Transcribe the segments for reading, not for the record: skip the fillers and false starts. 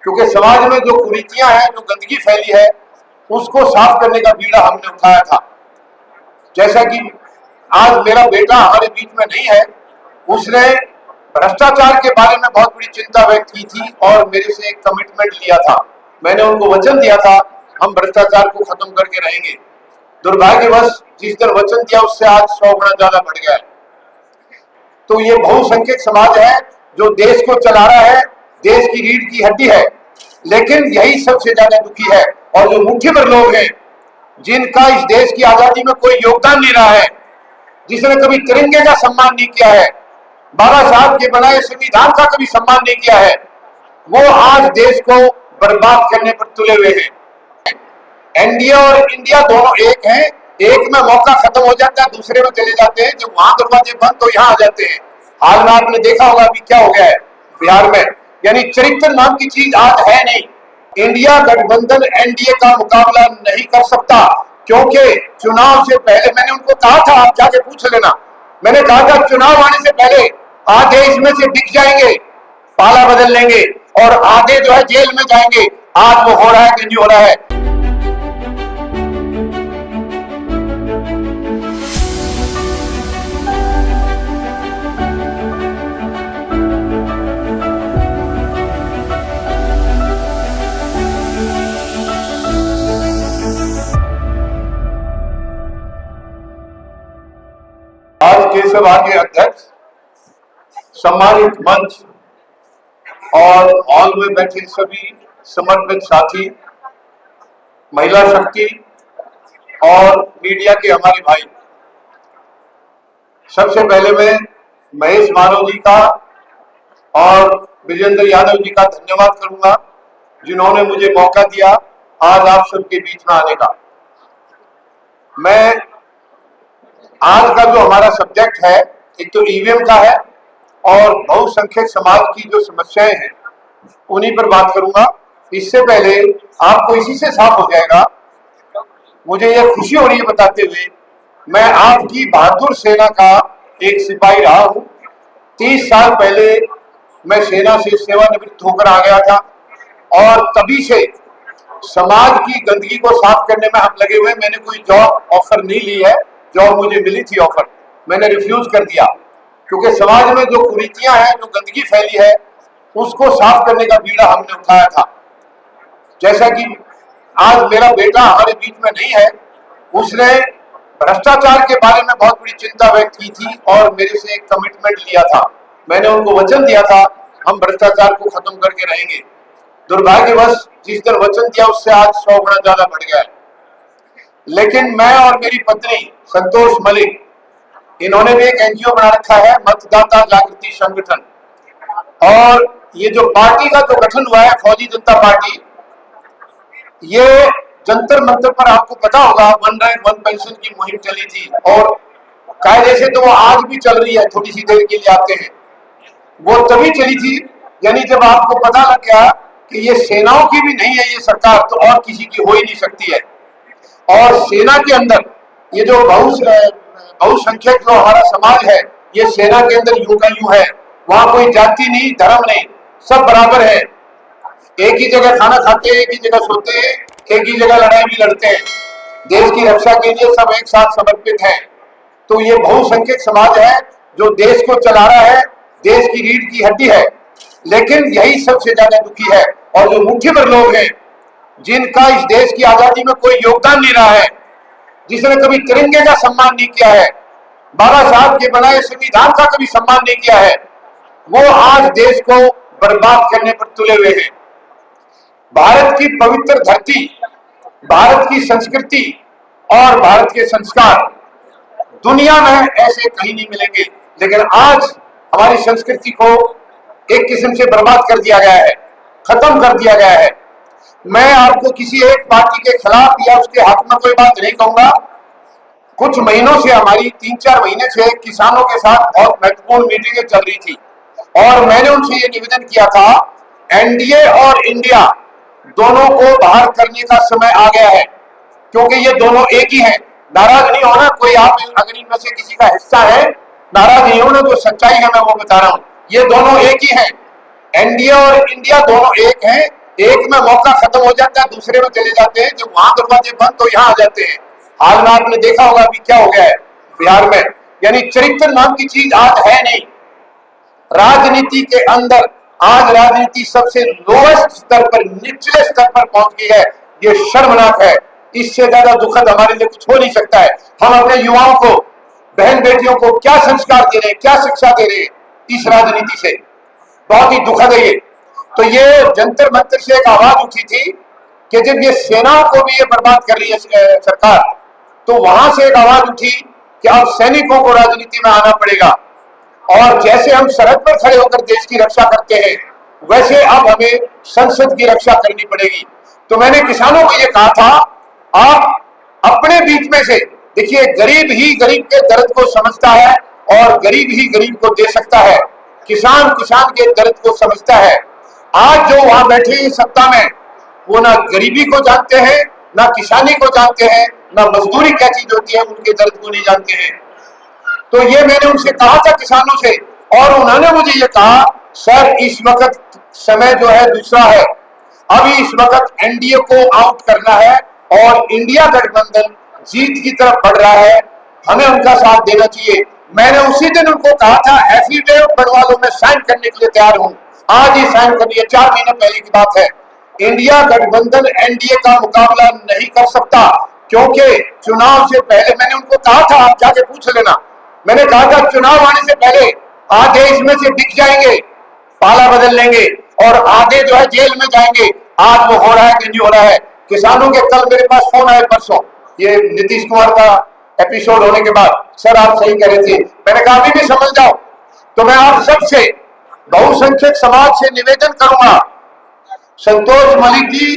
क्योंकि समाज में जो कुरीतियां हैं, जो गंदगी फैली है, उसको साफ करने का बीड़ा हमने उठाया था। जैसा कि आज मेरा बेटा हमारे बीच में नहीं है, उसने भ्रष्टाचार के बारे में बहुत बड़ी चिंता व्यक्त की थी और मेरे से एक कमिटमेंट लिया था। मैंने उनको वचन दिया था हम भ्रष्टाचार को खत्म करके रहेंगे। दुर्भाग्यवश जिस दिन वचन दिया उससे आज 100 गुना ज्यादा बढ़ गया है। तो ये बहुसंख्यक समाज है जो देश को चला रहा है, देश की रीढ़ की हड्डी है, लेकिन यही सबसे ज्यादा दुखी है। और जो मुट्ठी भर लोग हैं जिनका इस देश की आजादी में कोई योगदान नहीं रहा है, जिसने कभी तिरंगे का सम्मान नहीं किया है, बाबा साहब के बनाए संविधान का कभी सम्मान नहीं किया है, वो आज देश को बर्बाद करने पर तुले हुए हैं। एनडीए और इंडिया दोनों एक हैं, एक में मौका खत्म हो जाता है, दूसरे में चले जाते हैं। जब वहां दरवाजे बंद तो यहाँ आ जाते हैं। हाल में आपने देखा होगा अभी क्या हो गया है बिहार में, यानी चरित्र नाम की चीज आज है नहीं। इंडिया गठबंधन एनडीए का मुकाबला नहीं कर सकता, क्योंकि चुनाव से पहले मैंने उनको कहा था, आप जाके पूछ लेना, मैंने कहा था चुनाव आने से पहले आधे इसमें से बिक जाएंगे, पाला बदल लेंगे, और आधे जो है जेल में जाएंगे। आज वो हो रहा है कि नहीं हो रहा है। आज के सभा के अध्यक्ष, सम्मानित मंच और हॉल में बैठे सभी समर्पित साथी, महिला शक्ति और मीडिया के हमारे भाई, सबसे पहले मैं महेश मानव जी का और विजेंद्र यादव जी का धन्यवाद करूंगा, जिन्होंने मुझे मौका दिया आज आप सबके बीच में आने का। मैं आज का जो हमारा सब्जेक्ट है, एक तो ईवीएम का है और बहुसंख्यक समाज की जो समस्याएं हैं उन्हीं पर बात करूंगा। इससे पहले आपको इसी से साफ हो जाएगा, मुझे यह खुशी हो रही है बताते हुए, मैं आपकी बहादुर सेना का एक सिपाही रहा हूं। 30 साल पहले मैं सेना से सेवानिवृत्त होकर आ गया था और तभी से समाज की गंदगी को साफ करने में हम लगे हुए। मैंने कोई जॉब ऑफर नहीं ली है, जॉब मुझे मिली थी ऑफर, मैंने रिफ्यूज कर दिया, क्योंकि समाज में जो कुरीतियां हैं, जो गंदगी फैली है, उसको साफ करने का बीड़ा हमने उठाया था। जैसा कि आज मेरा बेटा हमारे बीच में नहीं है, उसने भ्रष्टाचार के बारे में बहुत बड़ी चिंता व्यक्त की थी और मेरे से एक कमिटमेंट लिया था। मैंने उनको वचन दिया था हम भ्रष्टाचार को खत्म करके रहेंगे। दुर्भाग्यवश जिस दिन वचन दिया उससे आज 100 गुना ज्यादा बढ़ गया है। लेकिन मैं और मेरी पत्नी संतोष मलिक, इन्होंने भी एक एनजीओ बना रखा है, मतदाता जागृति संगठन, और ये जो पार्टी का जो गठन हुआ है फौजी जनता पार्टी, ये जंतर मंतर पर आपको पता होगा वन रैंक वन पेंशन की मुहिम चली थी और कायदे से तो वो आज भी चल रही है, थोड़ी सी देर के लिए आते हैं। वो तभी चली थी यानी जब आपको पता लग गया कि ये सेनाओं की भी नहीं है ये सरकार, तो और किसी की हो ही नहीं सकती है। और सेना के अंदर ये जो बहुसंख्यक जो हमारा समाज है, ये सेना के अंदर यूं का यूं है, वहां कोई जाति नहीं, धर्म नहीं, सब बराबर है। एक ही जगह खाना खाते हैं, एक ही जगह सोते हैं, एक ही जगह लड़ाई भी लड़ते हैं, देश की रक्षा के लिए सब एक साथ समर्पित हैं। तो ये बहुसंख्यक समाज है जो देश को चला रहा है, देश की रीढ़ की हड्डी है, लेकिन यही सबसे ज्यादा दुखी है। और जो मुट्ठी भर लोग हैं जिनका इस देश की आजादी में कोई योगदान नहीं रहा है, जिसने कभी तिरंगे का सम्मान नहीं किया है, बाबा साहब के बनाए संविधान का कभी सम्मान नहीं किया है, वो आज देश को बर्बाद करने पर तुले हुए हैं। भारत की पवित्र धरती, भारत की संस्कृति और भारत के संस्कार दुनिया में ऐसे कहीं नहीं मिलेंगे, लेकिन आज हमारी संस्कृति को एक किस्म से बर्बाद कर दिया गया है, खत्म कर दिया गया है। मैं आपको किसी एक पार्टी के खिलाफ या उसके हक में कोई बात नहीं कहूंगा। कुछ महीनों से हमारी 3-4 महीने से किसानों के साथ बहुत महत्वपूर्ण मीटिंगें चल रही थी और मैंने उनसे ये निवेदन किया था, एनडीए और इंडिया दोनों को बाहर करने का समय आ गया है, क्योंकि ये दोनों एक ही हैं। नाराज नहीं होना कोई, आप अगर इनमें से किसी का हिस्सा है, नाराज नहीं होना, जो सच्चाई है मैं वो बता रहा हूं। ये दोनों एक ही हैं, एनडीए और इंडिया दोनों एक हैं, एक में मौका खत्म हो जाता है, दूसरे में चले जाते हैं, जो वहां दरवाजे बंद तो यहाँ आ जाते हैं। हाल में आपने देखा होगा अभी क्या हो गया है बिहार में, यानी चरित्र नाम की चीज आज है नहीं। राजनीति के अंदर आज राजनीति सबसे लोएस्ट स्तर पर, निचले स्तर पर पहुंच गई है। ये शर्मनाक है। इससे ज्यादा दुखद हमारे लिए कुछ हो नहीं सकता है। हम अपने युवाओं को, बहन बेटियों को क्या संस्कार दे रहे हैं, क्या शिक्षा दे रहे हैं इस राजनीति से, बहुत ही दुखद है ये। तो ये जंतर मंतर से एक आवाज उठी थी कि जब ये सेनाओं को भी ये बर्बाद कर रही है सरकार, तो वहां से एक आवाज उठी कि अब सैनिकों को राजनीति में आना पड़ेगा, और जैसे हम सरहद पर खड़े होकर देश की रक्षा करते हैं, वैसे अब हमें संसद की रक्षा करनी पड़ेगी। तो मैंने किसानों को ये कहा था, आप अपने बीच में से देखिए, गरीब ही गरीब के दर्द को समझता है और गरीब ही गरीब को दे सकता है। किसान किसान के दर्द को समझता है। आज जो वहां बैठे हैं सत्ता में, वो ना गरीबी को जानते हैं, ना किसानी को जानते हैं, ना मजदूरी क्या चीज होती है उनके दर्द को नहीं जानते हैं। तो ये मैंने उनसे कहा था, किसानों से, और उन्होंने मुझे ये कहा, सर इस वक्त समय जो है दूसरा है, अभी इस वक्त एनडीए को आउट करना है और इंडिया गठबंधन जीत की तरफ बढ़ रहा है, हमें उनका साथ देना चाहिए। मैंने उसी दिन उनको कहा था, एफिडेविट बनवा लो, मैं साइन करने के लिए तैयार हूं। आज ही साइन कर दिया, 4 महीने पहले की बात है। इंडिया गठबंधन एनडीए का मुकाबला नहीं कर सकता, क्योंकि चुनाव से पहले मैंने उनको कहा था, आप जाके पूछ लेना, मैंने कहा था चुनाव आने से पहले आधे इसमें से बिक जाएंगे, पाला बदल लेंगे, और आधे जो है जेल में जाएंगे। आज वो हो रहा है कि नहीं हो रहा है। किसानों के कल मेरे पास फोन आए परसों, ये नीतीश कुमार का एपिसोड होने के बाद, सर आप सही कह रहे थे, मैंने कहा अभी भी समझ जाओ। तो मैं आप सबसे, बहुसंख्यक समाज से निवेदन करूंगा, संतोष मलिक जी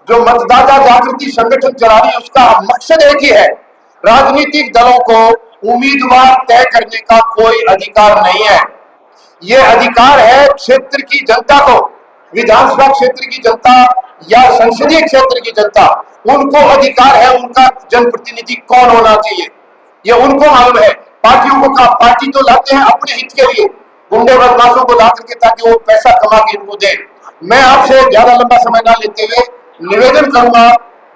जो मतदाता जागृति संगठन चला रही है, उसका मकसद एक ही है, राजनीतिक दलों को उम्मीदवार तय करने का कोई अधिकार नहीं है। ये अधिकार है क्षेत्र की जनता को, विधानसभा क्षेत्र की जनता या संसदीय क्षेत्र की जनता, उनको अधिकार है उनका जनप्रतिनिधि कौन होना चाहिए, ये उनको मालूम है। पार्टियों को का पार्टी तो लाते हैं अपने हित के लिए, गुंडे बदमाशों को ला करके, ताकि वो पैसा कमा के इनको दे। मैं आपसे ज्यादा लंबा समय ना लेते हुए निवेदन करूंगा,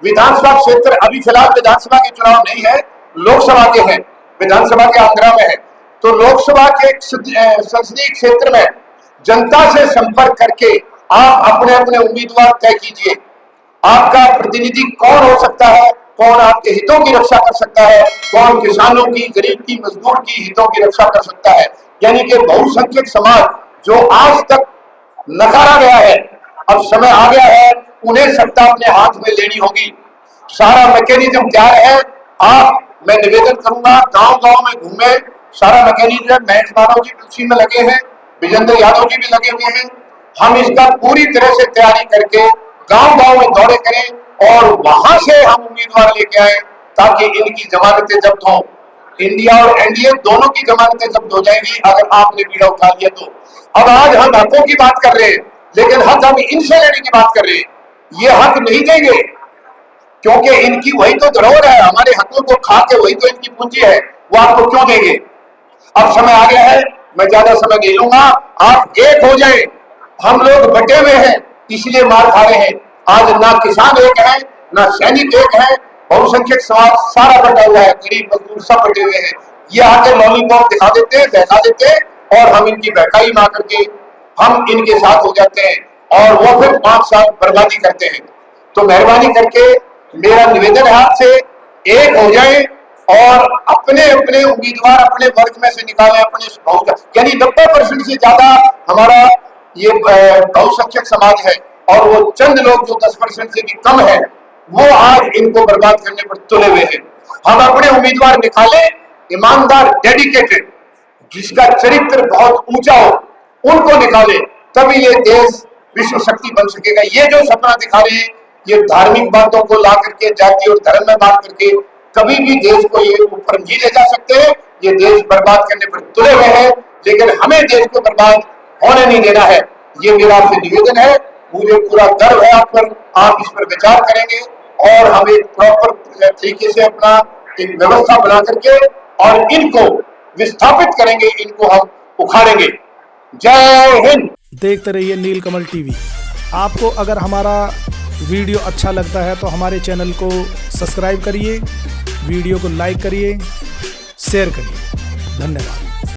विधानसभा क्षेत्र, अभी फिलहाल विधानसभा के चुनाव नहीं है, लोकसभा के हैं, विधानसभा के आंध्रा में है, तो लोकसभा के संसदीय क्षेत्र में जनता से संपर्क करके आप अपने अपने उम्मीदवार तय कीजिए। आपका प्रतिनिधि कौन हो सकता है, कौन आपके हितों की रक्षा कर सकता है, कौन किसानों की, गरीब की, मजदूर की हितों की रक्षा कर सकता है। यानी कि बहुसंख्यक समाज जो आज तक नकारा गया है, अब समय आ गया है उन्हें सत्ता अपने हाथ में लेनी होगी। सारा मैकेनिज्म तैयार है। आप, मैं निवेदन करूंगा, गांव गांव में घूमे, सारा मैकेनिज्म, महेश माधव जी उसी में लगे हैं, विजेंद्र यादव जी भी लगे हुए हैं। हम इसका पूरी तरह से तैयारी करके गांव गांव में दौरे करें और वहां से हम उम्मीदवार लेके आए, ताकि इनकी जमानतें जब्त हों। इंडिया और एनडीए दोनों की जमानतें जब्त हो जाएंगी अगर आपने बीड़ा उठा लिया तो। अब आज हम हकों की बात कर रहे हैं, लेकिन हक हम इनसे लेने की बात कर रहे हैं। ये हक नहीं देंगे, क्योंकि इनकी वही तो धरोहर है, हमारे हकों को खा के वही तो इनकी पूंजी है, वो आपको क्यों देंगे। अब समय आ गया है, मैं ज्यादा समय नहीं लूंगा, आप एक हो जाए। हम लोग बटे हुए हैं, इसलिए मार खा रहे हैं। आज ना किसान एक है, ना सैनिक एक है, बहुसंख्यक समाज सारा बटा हुआ है, गरीब मजदूर सब बटे हुए हैं। ये आके लॉलीपॉप दिखा देते हैं, बहका देते हैं, और हम इनकी बहकाई ना करके हम इनके साथ हो जाते हैं, और वो फिर 5 साल बर्बादी करते हैं। तो मेहरबानी करके मेरा निवेदन है आपसे, एक हो जाए और अपने अपने उम्मीदवार अपने वर्ग में से निकालें, अपने यानी 90% से ज्यादा हमारा ये बहुसंख्यक समाज है, और वो चंद लोग जो 10% से भी कम है, वो आज इनको बर्बाद करने पर तुले हुए हैं। हम अपने उम्मीदवार निकालें, ईमानदार, डेडिकेटेड, जिसका चरित्र बहुत ऊंचा हो, उनको निकालें, तभी ये देश विश्व शक्ति बन सकेगा। ये जो सपना दिखा रहे हैं, ये धार्मिक बातों को ला करके, जाति और धर्म में बात करके कभी भी देश को ये ऊपर नहीं ले जा सकते। ये देश बर्बाद करने पर तुले हुए हैं, लेकिन हमें देश को बर्बाद होने नहीं देना है। ये मेरा आपसे निवेदन है। मुझे पूरा गर्व है आप पर, आप इस पर विचार करेंगे और हम एक प्रॉपर तरीके से अपना एक व्यवस्था बना करके और इनको विस्थापित करेंगे, इनको हम उखाड़ेंगे। जय हिंद। देखते रहिए नीलकमल टीवी। आपको अगर हमारा वीडियो अच्छा लगता है तो हमारे चैनल को सब्सक्राइब करिए, वीडियो को लाइक करिए, शेयर करिए। धन्यवाद।